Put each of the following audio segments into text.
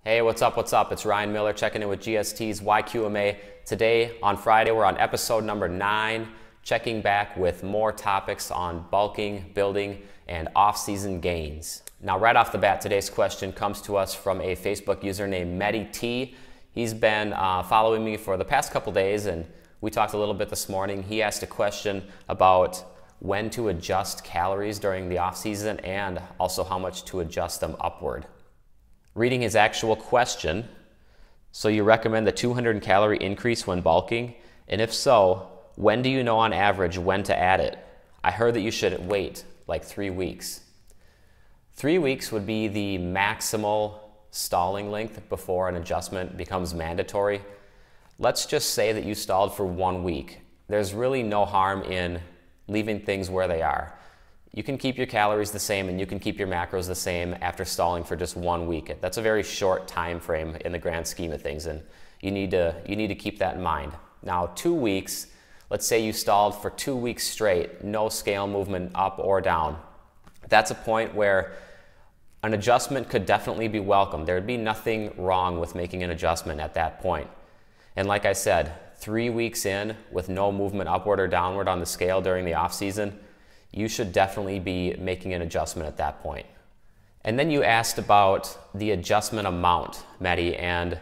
Hey, what's up? What's up? It's Ryan Miller checking in with GST's YQMA. Today, on Friday, we're on episode number 9, checking back with more topics on bulking, building, and off-season gains. Now, right off the bat, today's question comes to us from a Facebook user named Medi T. He's been following me for the past couple days, and we talked a little bit this morning. He asked a question about when to adjust calories during the off-season and also how much to adjust them upward. Reading his actual question, so you recommend the 200 calorie increase when bulking? And if so, when do you know on average when to add it? I heard that you should wait like 3 weeks. 3 weeks would be the maximal stalling length before an adjustment becomes mandatory. Let's just say that you stalled for 1 week. There's really no harm in leaving things where they are. You can keep your calories the same and you can keep your macros the same after stalling for just 1 week. That's a very short time frame in the grand scheme of things, and you need to keep that in mind. Now, 2 weeks, let's say you stalled for 2 weeks straight, no scale movement up or down. That's a point where an adjustment could definitely be welcome. There would be nothing wrong with making an adjustment at that point. And like I said, 3 weeks in with no movement upward or downward on the scale during the off season, you should definitely be making an adjustment at that point. And then you asked about the adjustment amount, Medi, and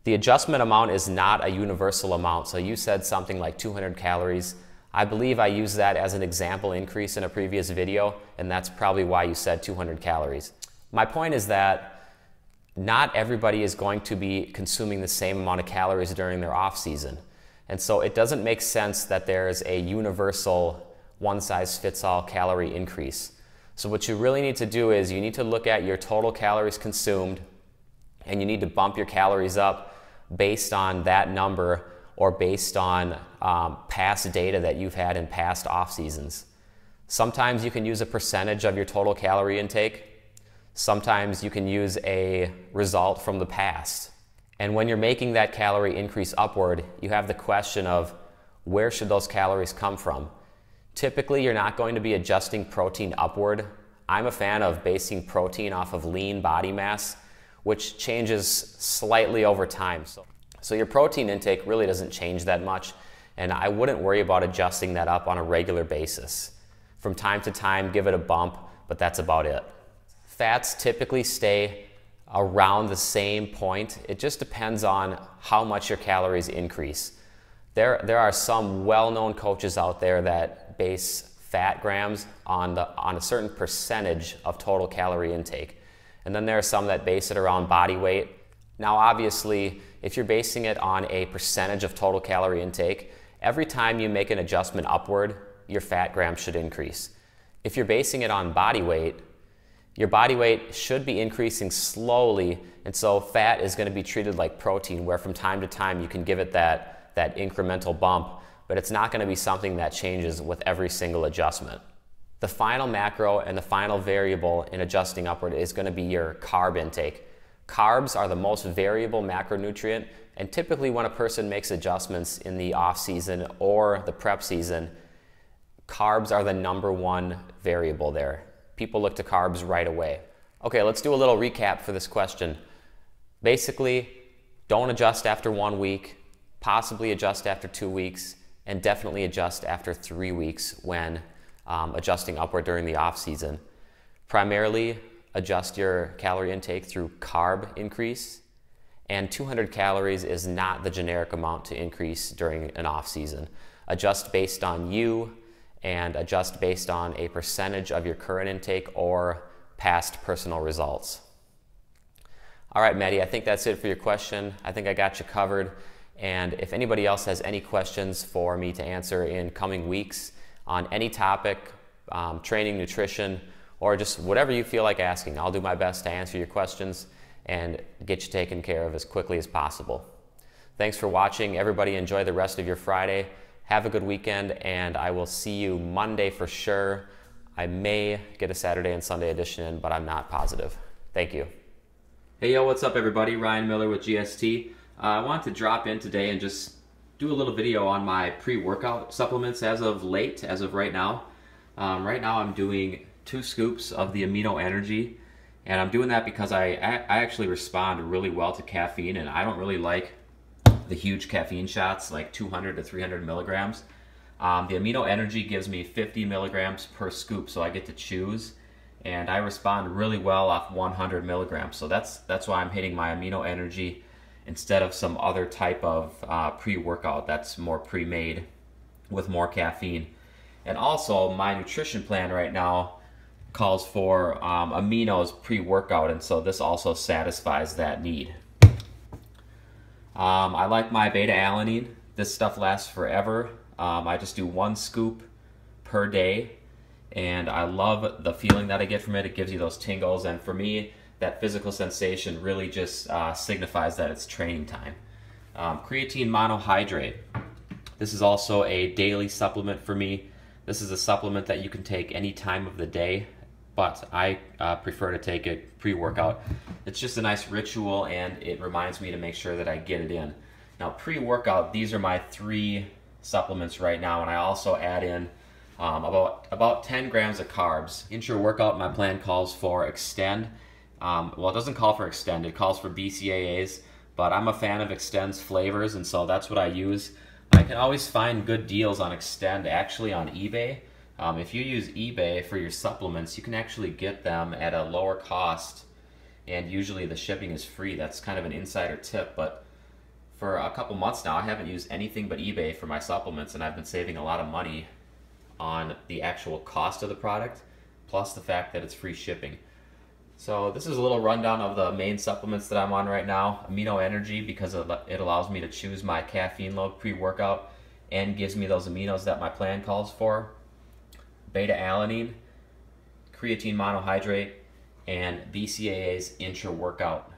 the adjustment amount is not a universal amount. So you said something like 200 calories. I believe I used that as an example increase in a previous video, and that's probably why you said 200 calories. My point is that not everybody is going to be consuming the same amount of calories during their off season. And so it doesn't make sense that there's a universal one-size-fits-all calorie increase. So what you really need to do is you need to look at your total calories consumed, and you need to bump your calories up based on that number or based on past data that you've had in past off seasons. Sometimes you can use a percentage of your total calorie intake. Sometimes you can use a result from the past. And when you're making that calorie increase upward, you have the question of where should those calories come from? Typically, you're not going to be adjusting protein upward. I'm a fan of basing protein off of lean body mass, which changes slightly over time. So your protein intake really doesn't change that much, and I wouldn't worry about adjusting that up on a regular basis. From time to time, give it a bump, but that's about it. Fats typically stay around the same point. It just depends on how much your calories increase. There are some well-known coaches out there that base fat grams on a certain percentage of total calorie intake. And then there are some that base it around body weight. Now, obviously, if you're basing it on a percentage of total calorie intake, every time you make an adjustment upward, your fat grams should increase. If you're basing it on body weight, your body weight should be increasing slowly, and so fat is going to be treated like protein, where from time to time you can give it that incremental bump, but it's not going to be something that changes with every single adjustment. The final macro and the final variable in adjusting upward is going to be your carb intake. Carbs are the most variable macronutrient, and typically when a person makes adjustments in the off season or the prep season, carbs are the #1 variable there. People look to carbs right away. Okay, let's do a little recap for this question. Basically, don't adjust after 1 week, possibly adjust after 2 weeks, and definitely adjust after 3 weeks when adjusting upward during the off season. Primarily, adjust your calorie intake through carb increase, and 200 calories is not the generic amount to increase during an off season. Adjust based on you, and adjust based on a percentage of your current intake or past personal results. All right, Medi, I think that's it for your question. I think I got you covered. And if anybody else has any questions for me to answer in coming weeks on any topic, training, nutrition, or just whatever you feel like asking, I'll do my best to answer your questions and get you taken care of as quickly as possible. Thanks for watching. Everybody enjoy the rest of your Friday. Have a good weekend, and I will see you Monday for sure. I may get a Saturday and Sunday edition in, but I'm not positive. Thank you. Hey, yo, what's up, everybody? Ryan Miller with GST. I wanted to drop in today and just do a little video on my pre-workout supplements as of right now. Right now I'm doing 2 scoops of the Amino Energy, And I'm doing that because I actually respond really well to caffeine, and I don't really like the huge caffeine shots, like 200 to 300 milligrams. The Amino Energy gives me 50 milligrams per scoop, so I get to choose, and I respond really well off 100 milligrams. So that's why I'm hitting my Amino Energy instead of some other type of pre-workout that's more pre-made with more caffeine. And also, my nutrition plan right now calls for aminos pre-workout, and so this also satisfies that need. I like my beta-alanine. This stuff lasts forever. I just do 1 scoop per day, and I love the feeling that I get from it. It gives you those tingles, and for me, that physical sensation really just signifies that it's training time. Creatine monohydrate. This is also a daily supplement for me. This is a supplement that you can take any time of the day, but I prefer to take it pre-workout. It's just a nice ritual, and it reminds me to make sure that I get it in. Now, pre-workout, these are my 3 supplements right now, and I also add in about 10 grams of carbs. Intra-workout, my plan calls for Extend. Well, it doesn't call for Extend, it calls for BCAAs, but I'm a fan of Extend's flavors, and so that's what I use. I can always find good deals on Extend actually on eBay. If you use eBay for your supplements, you can actually get them at a lower cost, and usually the shipping is free. That's kind of an insider tip, but for a couple months now, I haven't used anything but eBay for my supplements, and I've been saving a lot of money on the actual cost of the product, plus the fact that it's free shipping. So this is a little rundown of the main supplements that I'm on right now. Amino Energy, because it allows me to choose my caffeine load pre-workout and gives me those aminos that my plan calls for. Beta-alanine, creatine monohydrate, and BCAAs intra-workout.